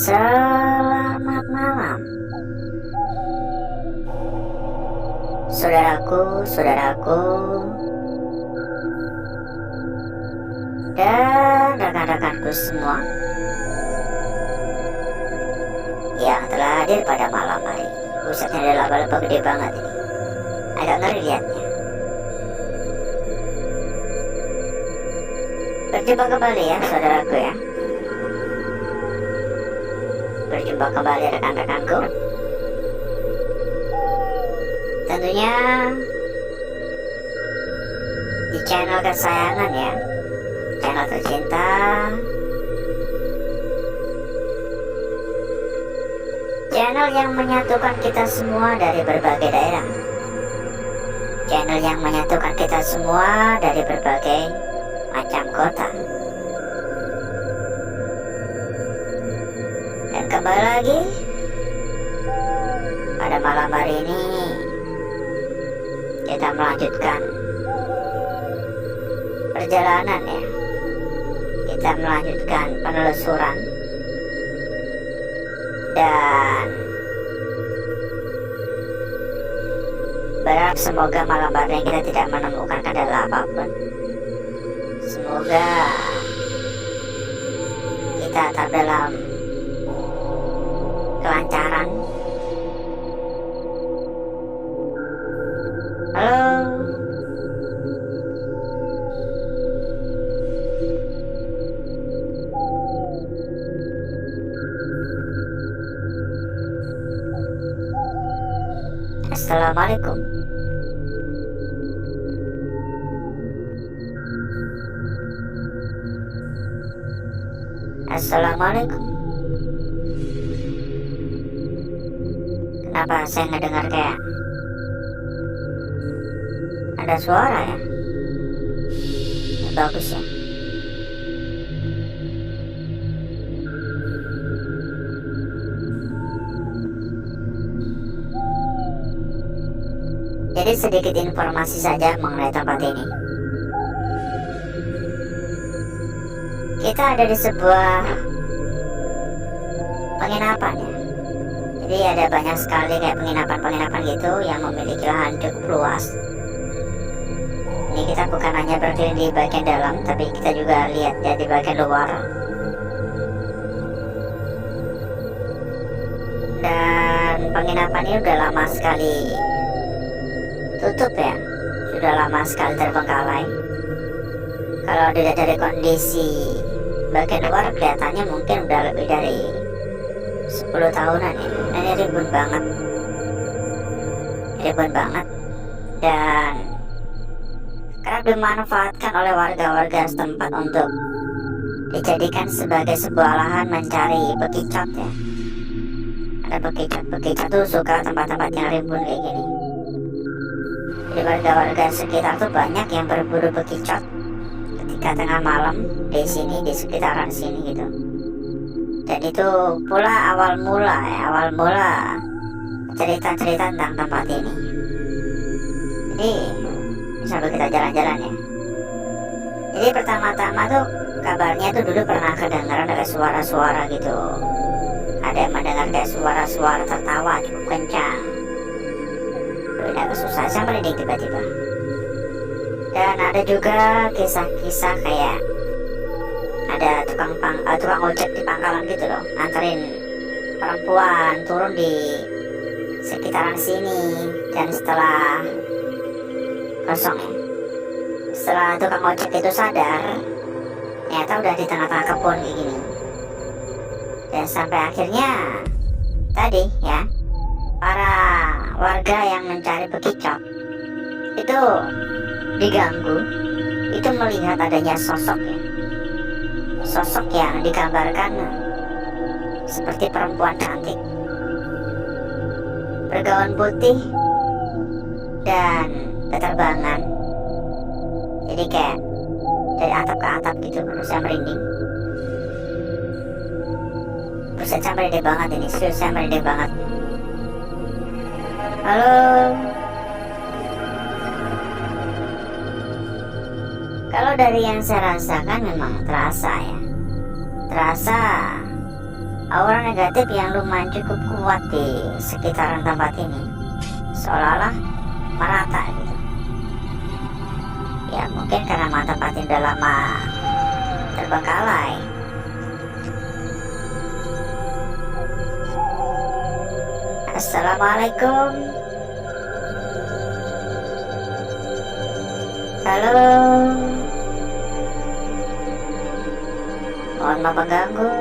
Selamat malam, saudaraku, dan rekan-rekanku semua yang telah hadir pada malam hari. Busetnya ada laba-laba gede banget ini. Agak ngeri liatnya. Berjumpa kembali ya saudaraku ya. Berjumpa kembali rekan-rekanku. Tentunya di channel kesayangan ya, channel tercinta, channel yang menyatukan kita semua dari berbagai daerah, channel yang menyatukan kita semua dari berbagai macam kota. Dan kembali lagi pada malam hari ini kita melanjutkan perjalanan ya. Kita melanjutkan penelusuran dan berharap semoga malam hari ini kita tidak menemukan kendala apapun. Semoga kita tetap dalam kelancaran. Halo. Assalamualaikum. Assalamualaikum. Kenapa saya ngedengar kayak ada suara ya? Bagus ya. Jadi sedikit informasi saja mengenai tempat ini. Kita ada di sebuah penginapan ya. Jadi ada banyak sekali kayak penginapan-penginapan gitu yang memiliki lahan cukup luas. Ini kita bukan hanya berdiri di bagian dalam, tapi kita juga lihat ya di bagian luar. Dan penginapan ini udah lama sekali tutup ya, sudah lama sekali terbengkalai. Kalau dilihat dari kondisi bagian luar kelihatannya mungkin udah lebih dari 10 tahunan ya. Ini ribut banget dan kerap dimanfaatkan oleh warga-warga setempat untuk dijadikan sebagai sebuah lahan mencari bekicot ya. Ada bekicot tuh suka tempat-tempat yang rimbun kayak gini. Jadi warga-warga sekitar tuh banyak yang berburu bekicot ketika tengah malam di sini, di sekitaran sini gitu. Dan itu pula awal mula cerita-cerita tentang tempat ini. Jadi sambil kita jalan-jalan ya. Jadi pertama-tama tuh kabarnya tuh dulu pernah kedengaran ada suara-suara gitu. Ada yang mendengar kayak suara-suara tertawa cukup kencang. Agak susah saya merinding tiba-tiba. Dan ada juga kisah-kisah kayak ada tukang ojek di pangkalan gitu loh, nganterin perempuan turun di sekitaran sini. Dan setelah kosong ya, setelah tukang ojek itu sadar, ternyata udah di tengah-tengah kebun kayak gini. Dan sampai akhirnya tadi ya, para warga yang mencari bekicot itu diganggu, itu melihat adanya sosok ya, sosok yang digambarkan seperti perempuan cantik bergaun putih dan beterbangan. Jadi kayak dari atap ke atap gitu. Menurut saya merinding. Saya merinding banget ini, serius saya merinding banget. Halo. Kalau dari yang saya rasakan memang terasa ya, terasa aura negatif yang lumayan cukup kuat di sekitaran tempat ini, seolah-olah merata gitu. Ya mungkin karena tempat ini udah lama terbengkalai. Assalamualaikum. Halo. Mohon maaf mengganggu.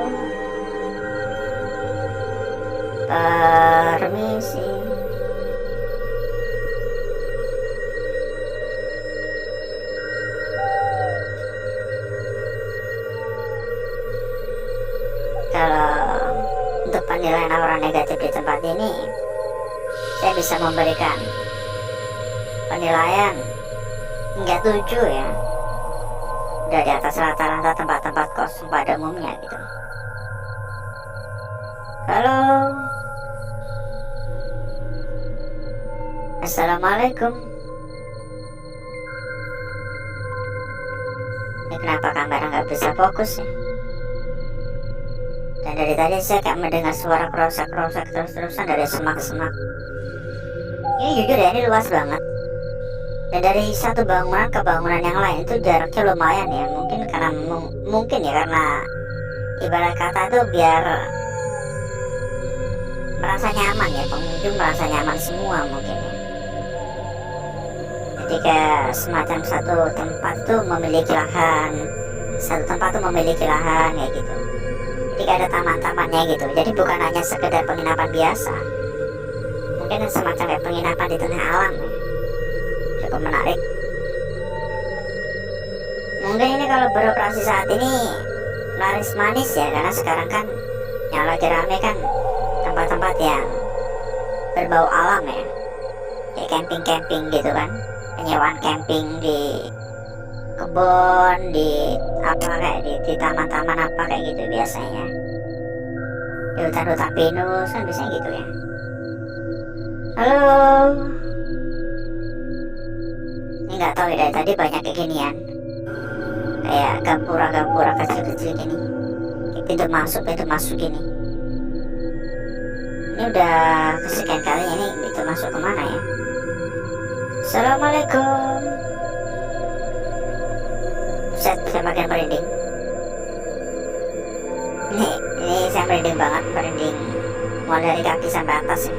Permisi. Kalau untuk penilaian aura negatif di tempat ini, saya bisa memberikan penilaian hingga 7 ya. Udah di atas rata-rata tempat-tempat kos pada umumnya gitu. Halo. Assalamualaikum. Ini kenapa kamera nggak bisa fokus ya? Dan dari tadi saya kayak mendengar suara kerosak-kerosak terus-terusan dari semak-semak. Ini jujur ya, ini luas banget. Dan dari satu bangunan ke bangunan yang lain itu jaraknya lumayan ya. Mungkin karena karena ibarat kata itu biar merasa nyaman ya, pengunjung merasa nyaman semua mungkin ya. Jadi kayak semacam satu tempat tuh memiliki lahan kayak gitu. Jadi ada taman-tamannya gitu. Jadi bukan hanya sekedar penginapan biasa, mungkin semacam kayak penginapan di tengah alam ya. Cukup menarik. Mungkin ini kalau beroperasi saat ini laris manis ya, karena sekarang kan yang lagi rame kan tempat-tempat yang berbau alam ya, kayak camping-camping gitu kan, penyewaan camping di kebun, di taman-taman apa kayak gitu biasanya, di hutan-hutan pinus kan biasanya gitu ya. Halo. Ini nggak tahu ya, dari tadi banyak kayak ginian, kayak gapura kecil-kecil gini, kayak pintu masuk gini. Ini udah kesekian kalinya nih pintu masuk kemana ya. Assalamualaikum. Saya makin merinding. Ini saya merinding banget, merinding mulai dari kaki sampai atas ya.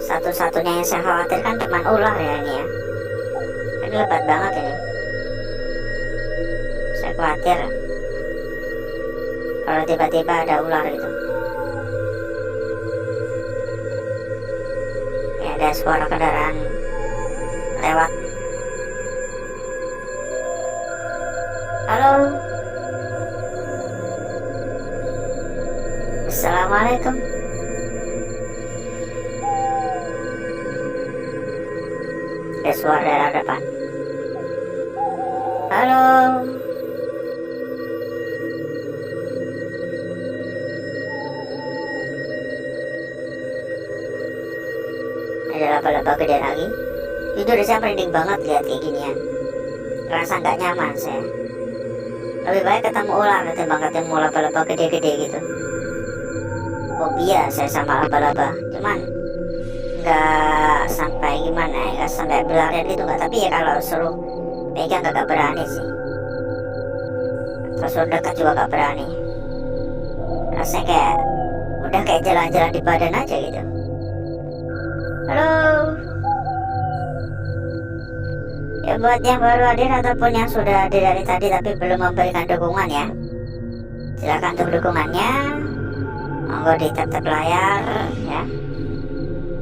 Satu-satunya yang saya khawatirkan cuma ular ya ini ya. Ini lebat banget ini. Saya khawatir kalau tiba-tiba ada ular gitu. Ya, ada suara kendaraan lewat. Halo. Assalamualaikum. Ada suara daerah depan. Halo. Ada laba-laba gede lagi. Jujur saya merinding banget lihat kayak ginian. Rasa nggak nyaman saya. Lebih baik ketemu ular ketimbang ketemu laba-laba gede-gede gitu. Fobia saya sama laba-laba. Cuman nggak sampai gimana ya, nggak sampai berlarian gitu nggak. Tapi ya kalau suruh pegang nggak berani sih. Terus suruh dekat juga nggak berani. Rasanya kayak udah kayak jalan-jalan di badan aja gitu. Halo. Ya buat yang baru hadir ataupun yang sudah hadir dari tadi tapi belum memberikan dukungan ya, silakan untuk dukungannya. Monggo di tap layar ya.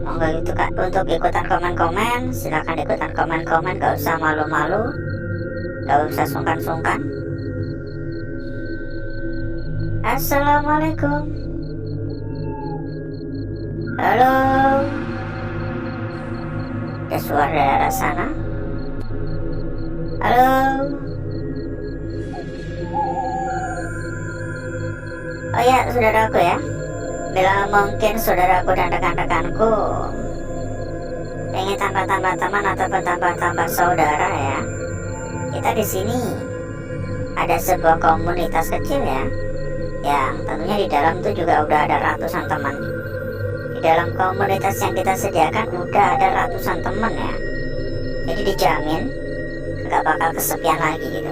Monggo itu untuk ikutan komen-komen, silakan ikutan komen-komen, gak usah malu-malu, gak usah sungkan-sungkan. Assalamualaikum. Halo. Ada suara dari arah sana. Halo. Oh ya, saudaraku ya. Bila mungkin saudaraku dan rekan-rekanku pengen tambah-tambah teman ataupun tambah-tambah saudara ya, kita di sini ada sebuah komunitas kecil ya, yang tentunya di dalam itu juga udah ada ratusan teman. Di dalam komunitas yang kita sediakan udah ada ratusan teman ya, jadi dijamin nggak bakal kesepian lagi gitu.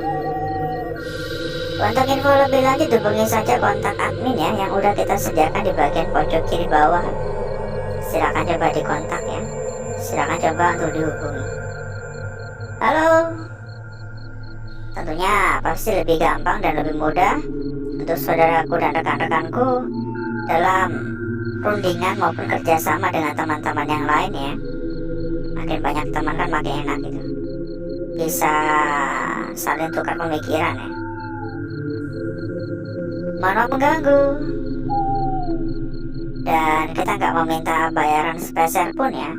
Untuk info lebih lanjut hubungi saja kontak admin ya, yang udah kita sediakan di bagian pojok kiri bawah. Silakan coba dikontak ya, silakan coba untuk dihubungi. Halo, tentunya pasti lebih gampang dan lebih mudah untuk saudaraku dan rekan-rekanku dalam rundingan maupun kerjasama dengan teman-teman yang lain ya. Makin banyak teman kan makin enak gitu, bisa saling tukar pemikiran ya. Mohon mengganggu, dan kita nggak meminta bayaran spesial pun ya.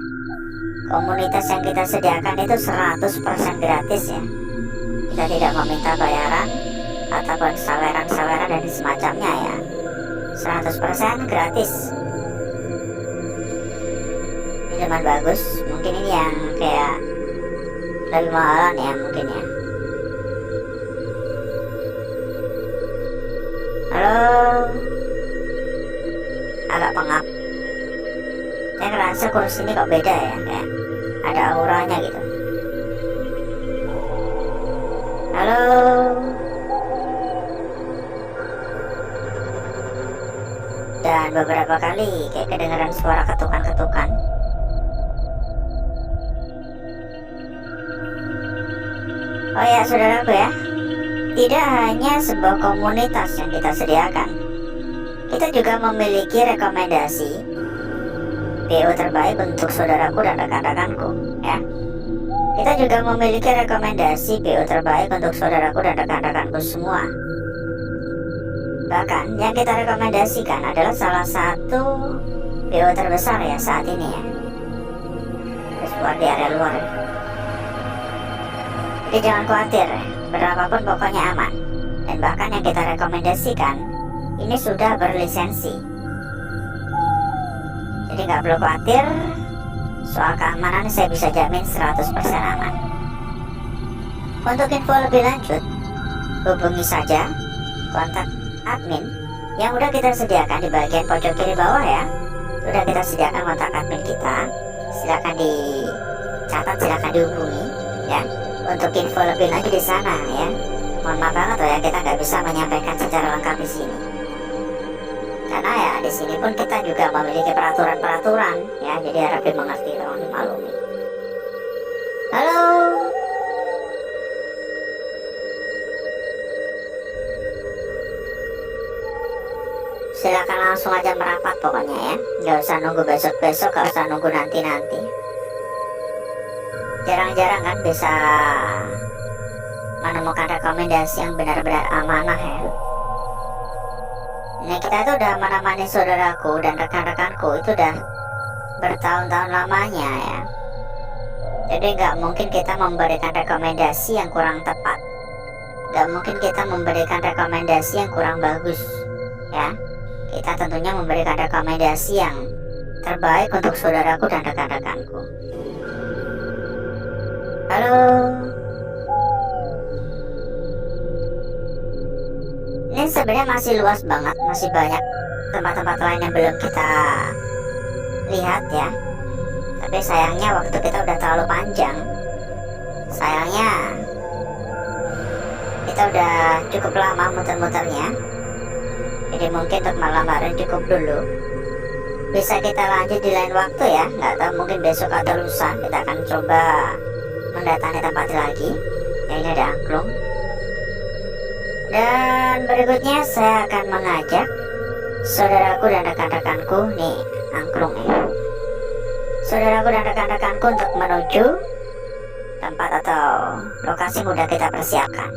Komunitas yang kita sediakan itu 100% gratis ya. Kita tidak meminta bayaran ataupun saweran-saweran dan semacamnya ya. 100% gratis. Ini cuman bagus, mungkin ini yang kayak lebih mahalan ya mungkin ya. Halo, agak pengap. Saya ngerasa kursi ini kok beda ya, kayak ada auranya gitu. Halo, dan beberapa kali kayak kedengaran suara ketukan-ketukan. Oh ya saudaraku ya, tidak hanya sebuah komunitas yang kita sediakan, kita juga memiliki rekomendasi PO terbaik untuk saudaraku dan rekan-rekanku ya. Kita juga memiliki rekomendasi PO terbaik untuk saudaraku dan rekan-rekanku semua. Bahkan yang kita rekomendasikan adalah salah satu PO terbesar ya saat ini ya, buat di area luar ya. Jadi jangan khawatir, berapapun pokoknya aman. Dan bahkan yang kita rekomendasikan ini sudah berlisensi, jadi nggak perlu khawatir soal keamanan, saya bisa jamin 100% aman. Untuk info lebih lanjut, hubungi saja kontak admin yang udah kita sediakan di bagian pojok kiri bawah ya. Udah kita sediakan kontak admin kita, silakan dicatat, silakan dihubungi ya. Untuk info lebih lanjut di sana ya. Mohon maaf banget loh ya, kita nggak bisa menyampaikan secara lengkap di sini. Karena ya di sini pun kita juga memiliki peraturan-peraturan ya, jadi harap dimengerti, tolong dimaklumi. Halo. Silakan langsung aja merapat pokoknya ya, nggak usah nunggu besok-besok, nggak usah nunggu nanti-nanti. Jarang-jarang kan bisa menemukan rekomendasi yang benar-benar amanah ya. Ini kita tuh udah menemani saudaraku dan rekan-rekanku itu udah bertahun-tahun lamanya ya. Jadi nggak mungkin kita memberikan rekomendasi yang kurang tepat, nggak mungkin kita memberikan rekomendasi yang kurang bagus ya. Kita tentunya memberikan rekomendasi yang terbaik untuk saudaraku dan rekan-rekanku. Halo. Ini sebenarnya masih luas banget, masih banyak tempat-tempat lain yang belum kita lihat ya. Tapi sayangnya waktu kita udah terlalu panjang. Sayangnya kita udah cukup lama muter-muternya. Jadi mungkin untuk malam hari cukup dulu. Bisa kita lanjut di lain waktu ya. Nggak tahu, mungkin besok atau lusa kita akan coba mendatangi tempat lagi. Ya, ini ada angklung. Dan berikutnya saya akan mengajak saudaraku dan rekan-rekanku, nih angklung ya, saudaraku dan rekan-rekanku untuk menuju tempat atau lokasi yang sudah kita persiapkan.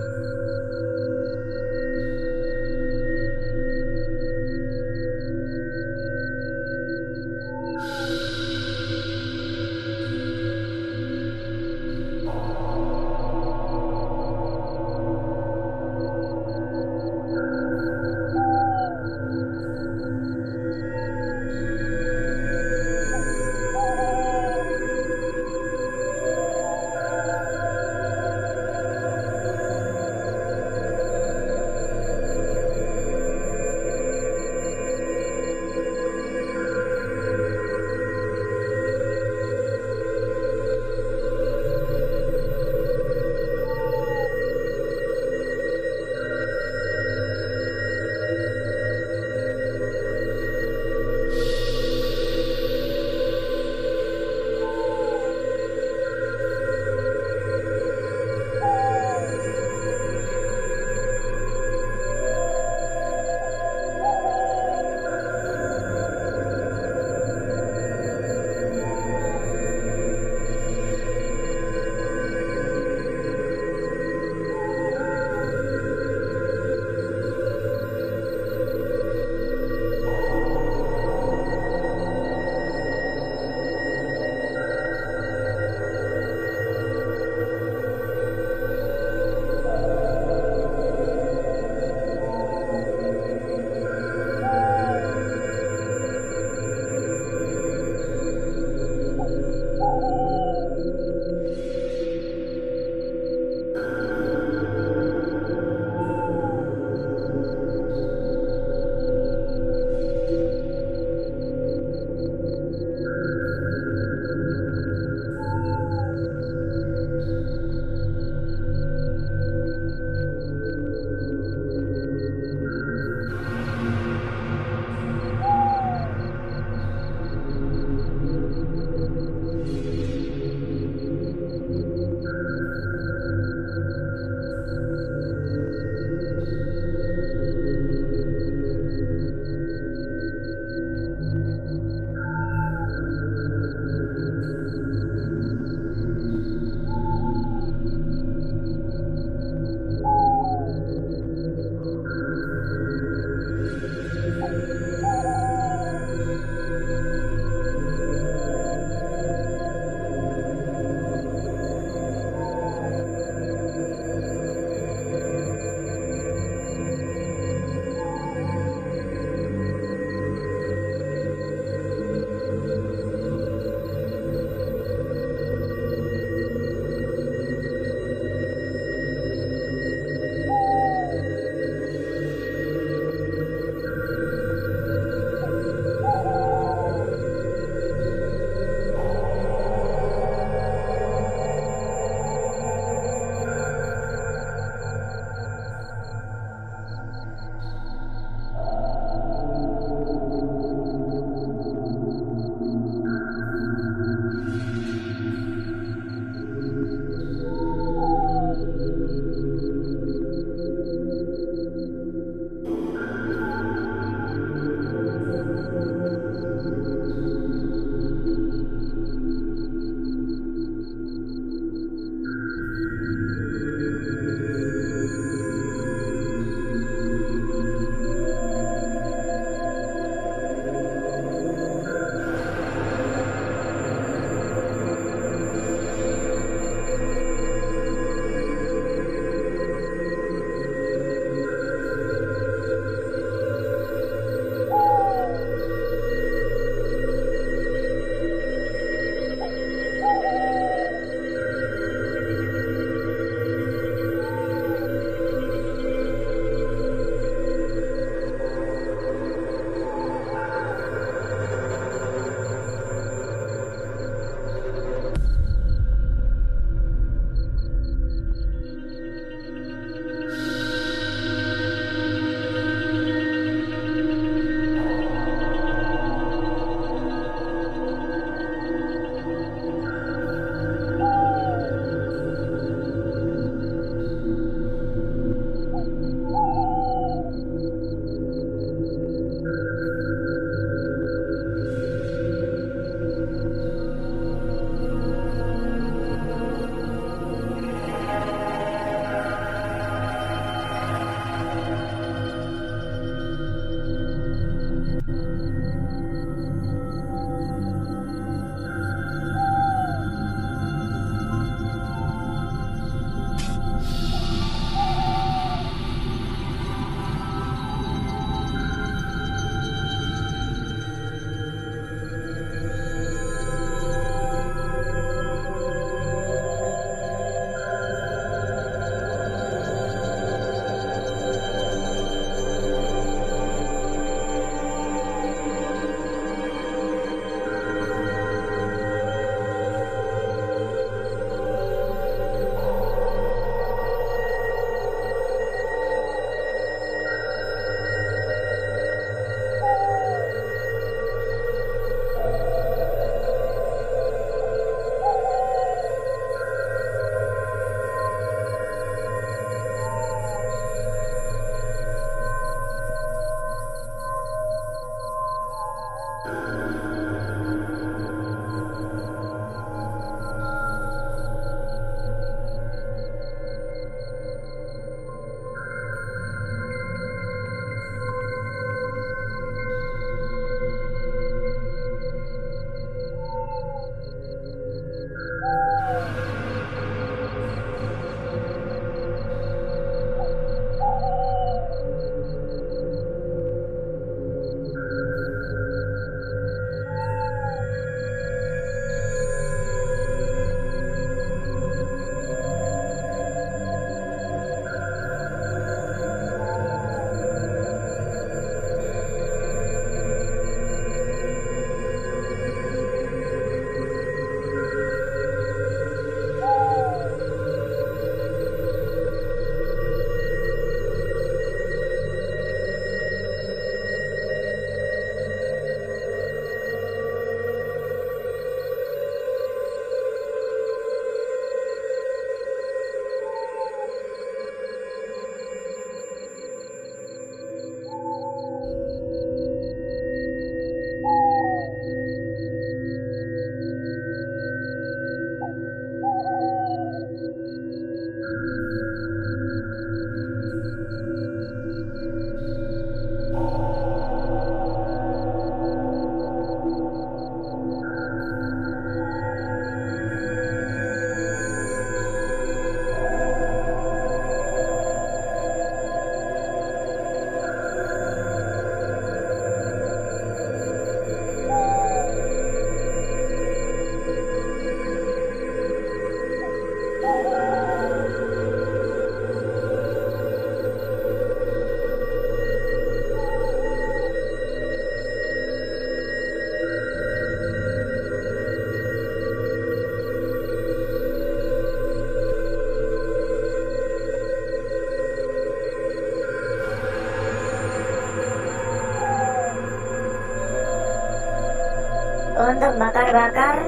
Untuk bakar-bakar,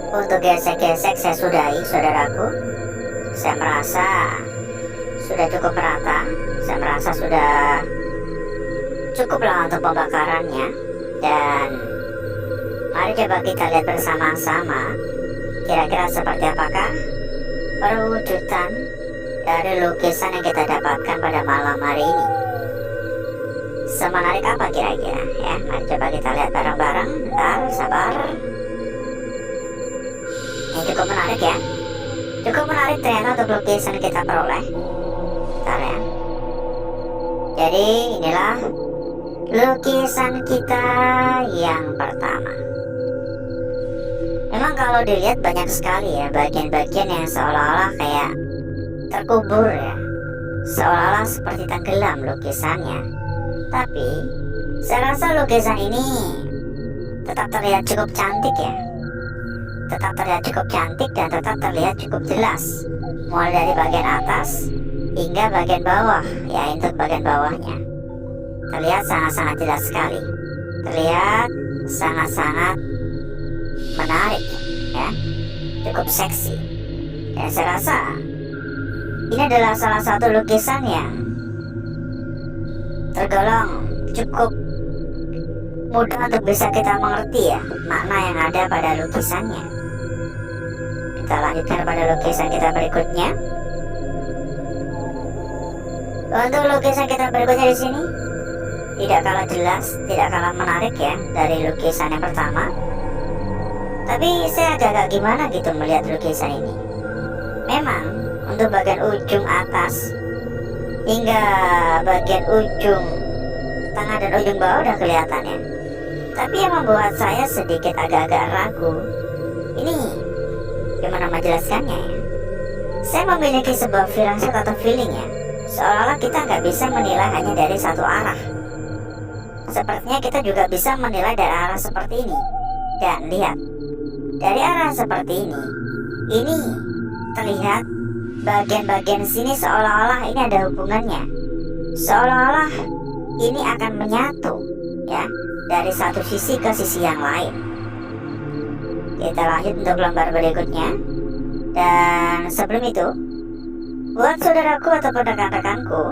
untuk gesek-gesek saya sudahi, saudaraku. Saya merasa sudah cukup rata. Saya merasa sudah cukuplah untuk pembakarannya. Dan mari coba kita lihat bersama-sama kira-kira seperti apakah perwujudan dari lukisan yang kita dapatkan pada malam hari ini. Semenarik apa kira-kira ya? Mari coba kita lihat bareng-bareng. Bentar, sabar. Ini cukup menarik ya. Cukup menarik ternyata untuk lukisan yang kita peroleh. Bentar ya. Jadi inilah lukisan kita yang pertama. Memang kalau dilihat banyak sekali ya bagian-bagian yang seolah-olah kayak terkubur ya, seolah-olah seperti tenggelam lukisannya. Tapi saya rasa lukisan ini tetap terlihat cukup cantik ya, tetap terlihat cukup cantik dan tetap terlihat cukup jelas, mulai dari bagian atas hingga bagian bawah ya. Untuk bagian bawahnya terlihat sangat-sangat jelas sekali, terlihat sangat-sangat menarik ya, cukup seksi. Dan saya rasa ini adalah salah satu lukisan yang tergolong cukup mudah untuk bisa kita mengerti ya makna yang ada pada lukisannya. Kita lanjutkan pada lukisan kita berikutnya. Untuk lukisan kita berikutnya di sini tidak kalah jelas, tidak kalah menarik ya dari lukisan yang pertama. Tapi saya agak gimana gitu melihat lukisan ini. Memang untuk bagian ujung atas hingga bagian ujung tengah dan ujung bawah udah kelihatan ya. Tapi yang membuat saya sedikit agak-agak ragu, ini gimana menjelaskannya ya. Saya memiliki sebuah firasat atau feeling ya, seolah-olah kita nggak bisa menilai hanya dari satu arah. Sepertinya kita juga bisa menilai dari arah seperti ini. Dan lihat, dari arah seperti ini terlihat bagian-bagian sini seolah-olah ini ada hubungannya, seolah-olah ini akan menyatu ya dari satu sisi ke sisi yang lain. Kita lanjut untuk lembar berikutnya. Dan sebelum itu, buat saudaraku ataupun rekan-rekanku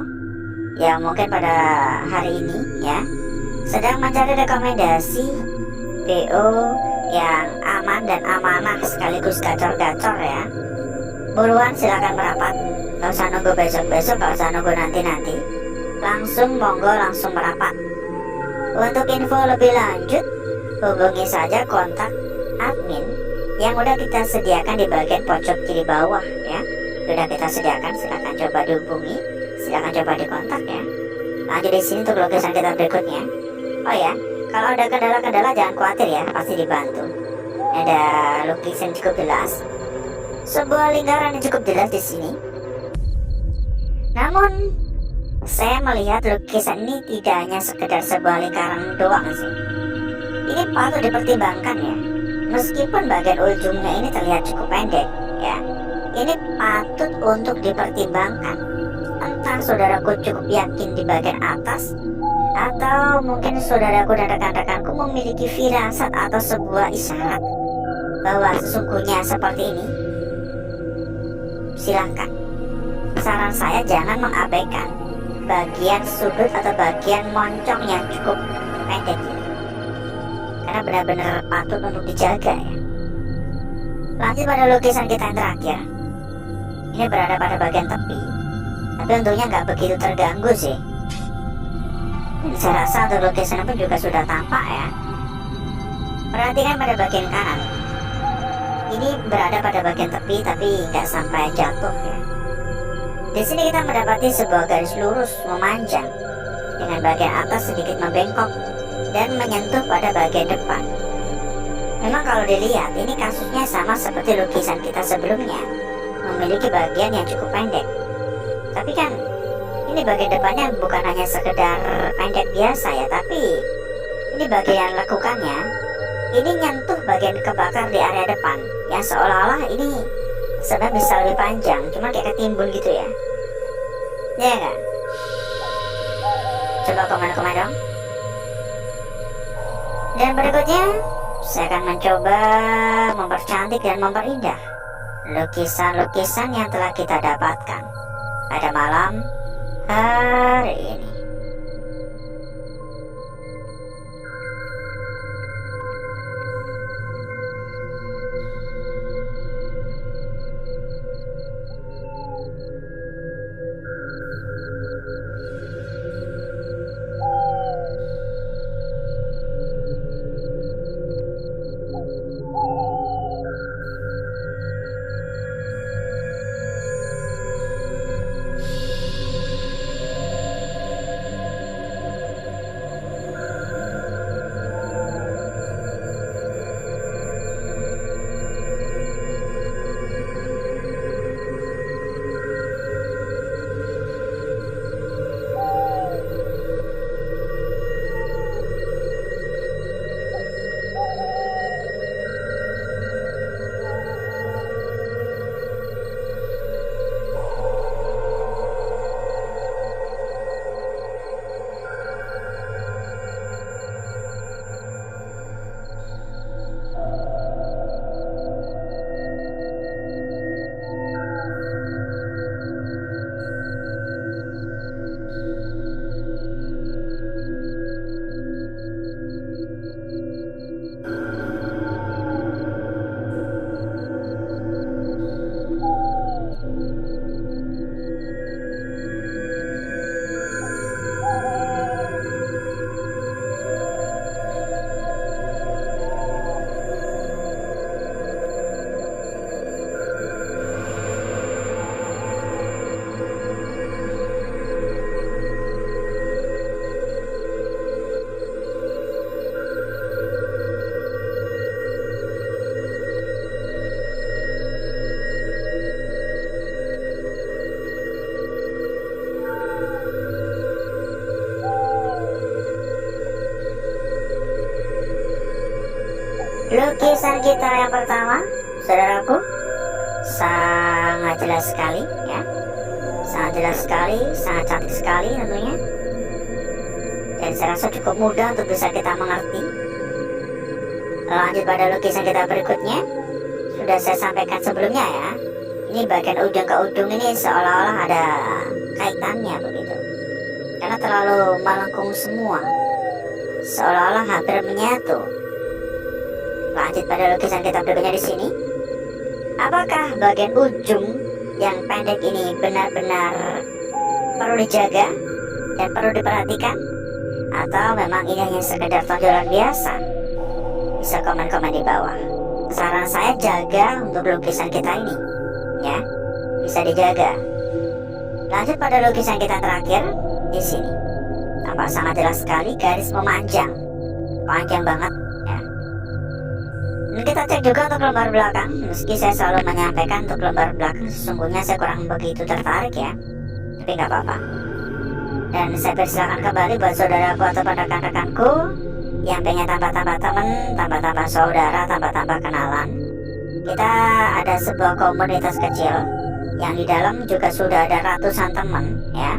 yang mungkin pada hari ini ya sedang mencari rekomendasi BO yang aman dan amanah sekaligus gacor-gacor ya, buruan silakan merapat. Gak usah nunggu besok-besok, gak usah nunggu nanti-nanti, langsung monggo langsung merapat. Untuk info lebih lanjut hubungi saja kontak admin yang udah kita sediakan di bagian pojok kiri bawah ya. Sudah kita sediakan, silakan coba dihubungi, silakan coba dikontak ya. Lanjut di sini untuk lukisan kita berikutnya. Oh ya, kalau ada kendala-kendala jangan khawatir ya, pasti dibantu. Ada lukisan cukup jelas, sebuah lingkaran yang cukup jelas di sini. Namun saya melihat lukisan ini tidak hanya sekedar sebuah lingkaran doang sih. Ini patut dipertimbangkan ya. Meskipun bagian ujungnya ini terlihat cukup pendek ya, ini patut untuk dipertimbangkan. Entah saudaraku cukup yakin di bagian atas, atau mungkin saudaraku dan rekan-rekanku memiliki firasat atau sebuah isyarat bahwa sesungguhnya seperti ini. Silahkan, saran saya jangan mengabaikan bagian sudut atau bagian moncong yang cukup pendek ini, karena benar-benar patut untuk dijaga ya. Lanjut pada lukisan kita yang terakhir. Ini berada pada bagian tepi, tapi untungnya nggak begitu terganggu sih. Dan saya rasa untuk lukisan pun juga sudah tampak ya. Perhatikan pada bagian kanan. Ini berada pada bagian tepi tapi nggak sampai jatuh ya. Di sini kita mendapati sebuah garis lurus memanjang dengan bagian atas sedikit membengkok dan menyentuh pada bagian depan. Memang kalau dilihat ini kasusnya sama seperti lukisan kita sebelumnya, memiliki bagian yang cukup pendek. Tapi kan ini bagian depannya bukan hanya sekedar pendek biasa ya, tapi ini bagian lekukannya ini nyentuh bagian kebakar di area depan yang seolah-olah ini sebenarnya bisa lebih panjang, cuma kayak ketimbun gitu ya. Ya kan? Coba komen-komen dong. Dan berikutnya saya akan mencoba mempercantik dan memperindah lukisan-lukisan yang telah kita dapatkan pada malam hari ini. Lukisan kita yang pertama, saudaraku, sangat jelas sekali ya. Sangat jelas sekali, sangat cantik sekali tentunya. Dan saya rasa cukup mudah untuk bisa kita mengerti. Lanjut pada lukisan kita berikutnya. Sudah saya sampaikan sebelumnya ya. Ini bagian ujung ke ujung ini seolah-olah ada kaitannya begitu. Karena terlalu melengkung semua. Seolah-olah hampir menyatu. Lanjut pada lukisan kita berikutnya di sini. Apakah bagian ujung yang pendek ini benar-benar perlu dijaga dan perlu diperhatikan? Atau memang ini hanya sekedar tonjolan biasa? Bisa komen-komen di bawah. Saran saya jaga untuk lukisan kita ini, ya, bisa dijaga. Lanjut pada lukisan kita terakhir di sini. Tampak sangat jelas sekali garis memanjang, panjang banget. Dan kita cek juga untuk lembar belakang. Meski saya selalu menyampaikan untuk lembar belakang, sesungguhnya saya kurang begitu tertarik ya. Tapi nggak apa-apa. Dan saya persilakan kembali buat saudaraku atau rekan-rekanku yang pengen tambah-tambah teman, tambah-tambah saudara, tambah-tambah kenalan. Kita ada sebuah komunitas kecil yang di dalam juga sudah ada ratusan teman ya.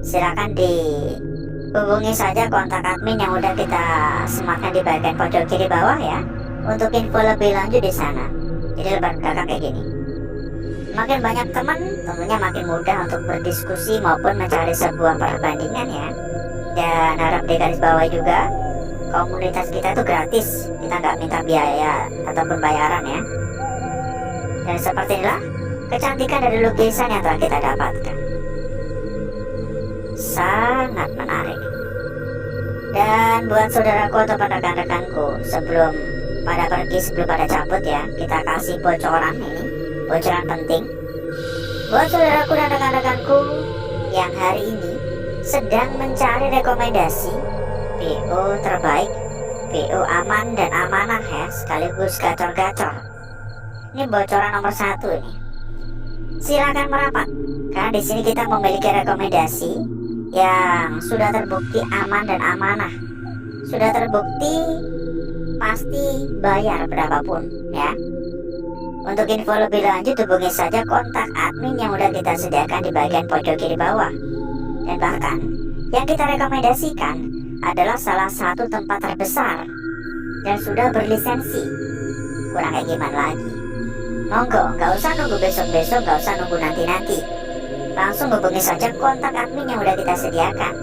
Silakan dihubungi saja kontak admin yang udah kita sematkan di bagian pojok kiri bawah ya. Untuk info lebih lanjut di sana. Jadi lembar belakang kayak gini. Makin banyak teman, tentunya makin mudah untuk berdiskusi maupun mencari sebuah perbandingan ya. Dan harap digaris bawah juga, komunitas kita itu gratis. Kita nggak minta biaya ataupun bayaran ya. Dan seperti inilah kecantikan dari lukisan yang telah kita dapatkan. Sangat menarik. Dan buat saudaraku atau rekan-rekanku, sebelum pada cabut ya, kita kasih bocoran ini, bocoran penting buat saudaraku dan rekan-rekanku yang hari ini sedang mencari rekomendasi PO terbaik, PO aman dan amanah ya, sekaligus gacor-gacor. Ini bocoran nomor 1 ini. Silakan merapat, karena di sini kita memiliki rekomendasi yang sudah terbukti aman dan amanah, sudah terbukti pasti bayar berapapun ya. Untuk info lebih lanjut hubungi saja kontak admin yang udah kita sediakan di bagian pojok kiri bawah. Dan bahkan yang kita rekomendasikan adalah salah satu tempat terbesar dan sudah berlisensi. Kurang kayak gimana lagi? Monggo, nggak usah nunggu besok-besok, nggak usah nunggu nanti-nanti. Langsung hubungi saja kontak admin yang udah kita sediakan.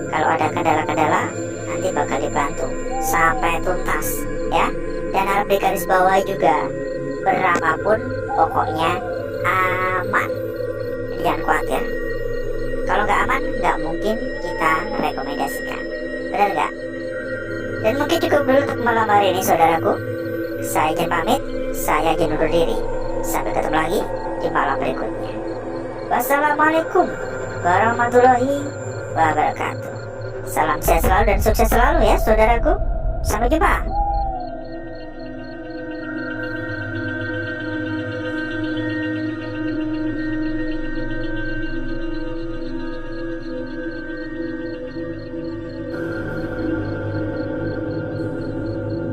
Kalau ada kendala-kendala, nanti bakal dibantu sampai tuntas, ya. Dan harap digarisbawahi juga, berapapun pokoknya aman. Jadi jangan khawatir. Kalau nggak aman, nggak mungkin kita rekomendasikan. Benar nggak? Dan mungkin cukup dulu untuk malam hari ini, saudaraku. Saya izin pamit, saya izin undur diri. Sampai ketemu lagi di malam berikutnya. Wassalamualaikum warahmatullahi wabarakatuh. Salam sehat selalu dan sukses selalu ya, saudaraku. Sampai jumpa.